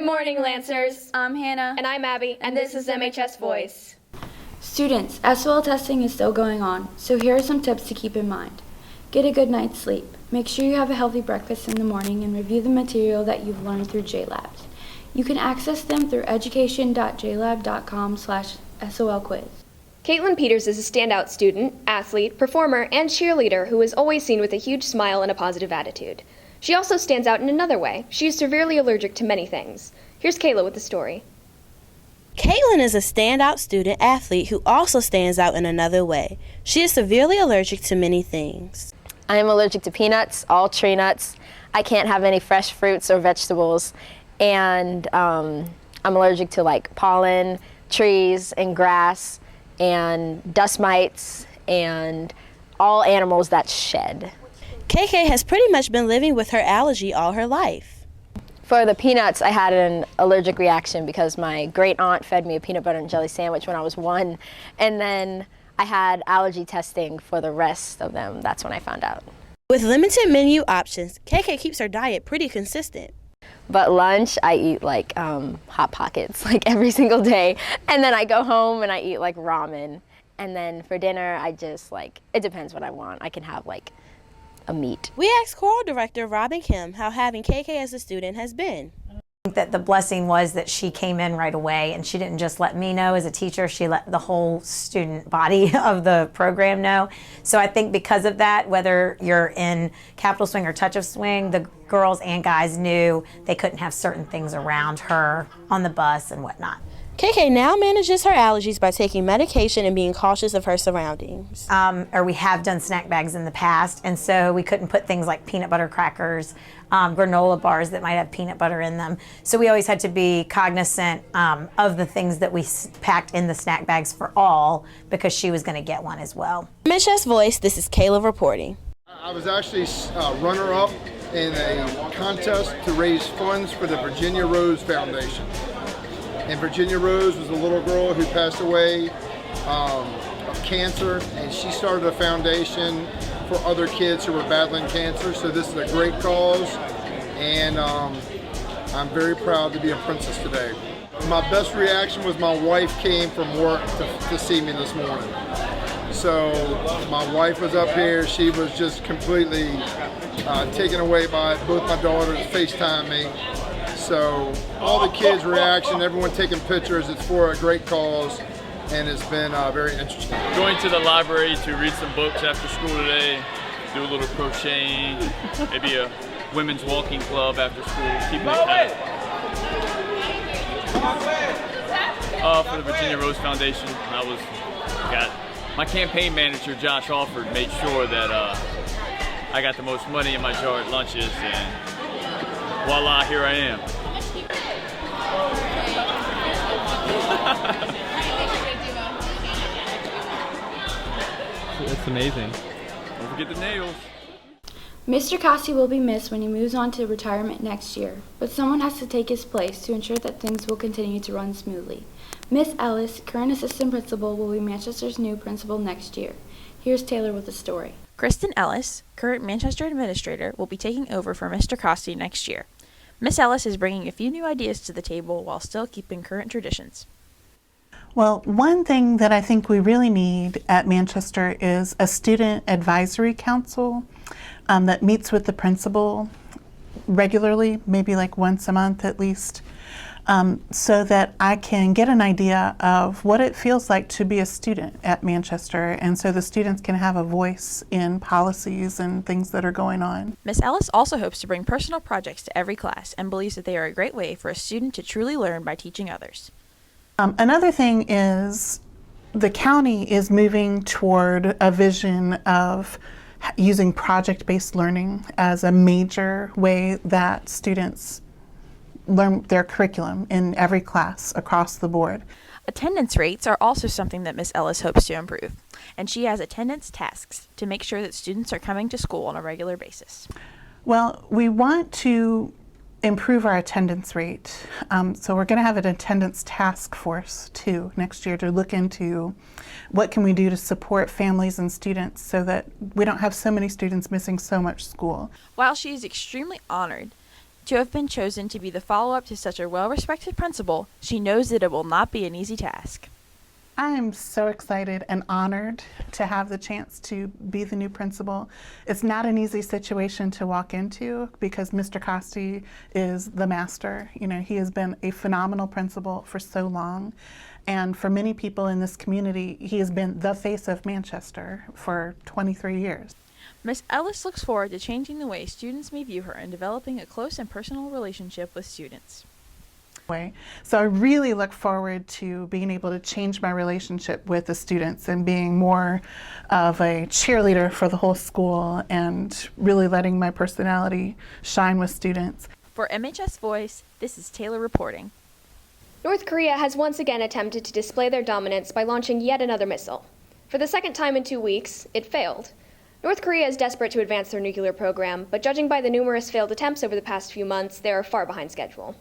morning, Lancers. I'm Hannah. And I'm Abby, and this is MHS Voice. Students, SOL testing is still going on, so here are some tips to keep in mind. Get a good night's sleep. Make sure you have a healthy breakfast in the morning and review the material that you've learned through JLabs. You can access them through education.jlab.com/SOL quiz. Caitlin Peters is a standout student, athlete, performer, and cheerleader who is always seen with a huge smile and a positive attitude. She also stands out in another way. She is severely allergic to many things. Here's Kayla with the story. Caitlin is a standout student athlete who also stands out in another way. She is severely allergic to many things. I am allergic to peanuts, all tree nuts. I can't have any fresh fruits or vegetables. And I'm allergic to like pollen, trees, and grass, and dust mites, and all animals that shed. KK has pretty much been living with her allergy all her life. For the peanuts, I had an allergic reaction because my great aunt fed me a peanut butter and jelly sandwich when I was 1, and then I had allergy testing for the rest of them. That's when I found out. With limited menu options, KK keeps her diet pretty consistent. But lunch, I eat like Hot Pockets like every single day, and then I go home and I eat like ramen. And then for dinner, I just like, it depends what I want. I can have like a meat. We asked choral director Robin Kim how having KK as a student has been. I think that the blessing was that she came in right away, and she didn't just let me know as a teacher, she let the whole student body of the program know. So I think because of that, whether you're in Capital Swing or Touch of Swing, the girls and guys knew they couldn't have certain things around her on the bus and whatnot. KK now manages her allergies by taking medication and being cautious of her surroundings. Or we have done snack bags in the past, and so we couldn't put things like peanut butter crackers, granola bars that might have peanut butter in them. So we always had to be cognizant of the things that we packed in the snack bags for all, because she was going to get one as well. MHS Voice, this is Kayla reporting. I was actually runner-up in a contest to raise funds for the Virginia Rose Foundation. And Virginia Rose was a little girl who passed away of cancer, and she started a foundation for other kids who were battling cancer. So this is a great cause, and I'm very proud to be a princess today. My best reaction was my wife came from work to see me this morning. So my wife was up here. She was just completely taken away by it. Both my daughters FaceTime me. So all the kids' reaction, everyone taking pictures, it's for a great cause, and it's been very interesting. Going to the library to read some books after school today, do a little crocheting, maybe a women's walking club after school, keeping it kind of. For the Virginia Rose Foundation, got my campaign manager, Josh Alford, made sure that I got the most money in my jar at lunches, and voila, here I am. That's amazing. Don't forget the nails. Mr. Cossey will be missed when he moves on to retirement next year, but someone has to take his place to ensure that things will continue to run smoothly. Miss Ellis, current assistant principal, will be Manchester's new principal next year. Here's Taylor with the story. Kristen Ellis, current Manchester administrator, will be taking over for Mr. Cossey next year. Miss Ellis is bringing a few new ideas to the table while still keeping current traditions. Well, one thing that I think we really need at Manchester is a student advisory council that meets with the principal regularly, maybe like once a month at least, so that I can get an idea of what it feels like to be a student at Manchester, and so the students can have a voice in policies and things that are going on. Miss Ellis also hopes to bring personal projects to every class and believes that they are a great way for a student to truly learn by teaching others. Another thing is the county is moving toward a vision of using project-based learning as a major way that students learn their curriculum in every class across the board. Attendance rates are also something that Miss Ellis hopes to improve, and she has attendance tasks to make sure that students are coming to school on a regular basis. Well, we want to improve our attendance rate. So we're going to have an attendance task force too next year to look into what can we do to support families and students so that we don't have so many students missing so much school. While she is extremely honored To have been chosen to be the follow-up to such a well-respected principal, she knows that it will not be an easy task. I am so excited and honored to have the chance to be the new principal. It's not an easy situation to walk into because Mr. Costi is the master. You know, he has been a phenomenal principal for so long. And for many people in this community, he has been the face of Manchester for 23 years. Miss Ellis looks forward to changing the way students may view her and developing a close and personal relationship with students. So I really look forward to being able to change my relationship with the students and being more of a cheerleader for the whole school and really letting my personality shine with students. For MHS Voice, this is Taylor reporting. North Korea has once again attempted to display their dominance by launching yet another missile. For the second time in 2 weeks, it failed. North Korea is desperate to advance their nuclear program, but judging by the numerous failed attempts over the past few months, they are far behind schedule.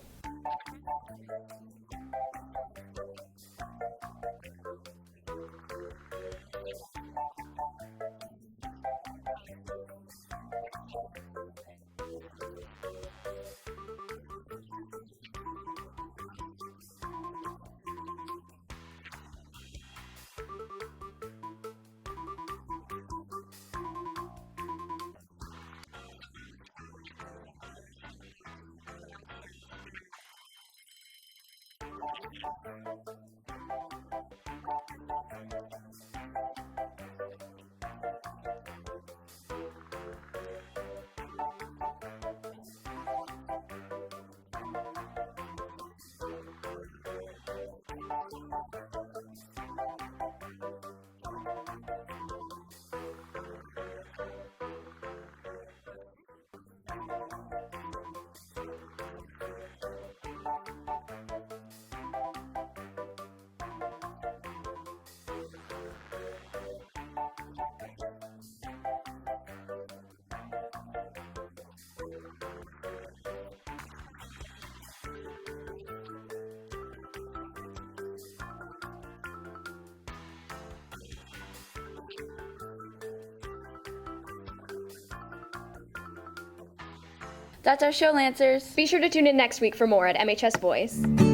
That's our show, Lancers. Be sure to tune in next week for more at MHS Voice.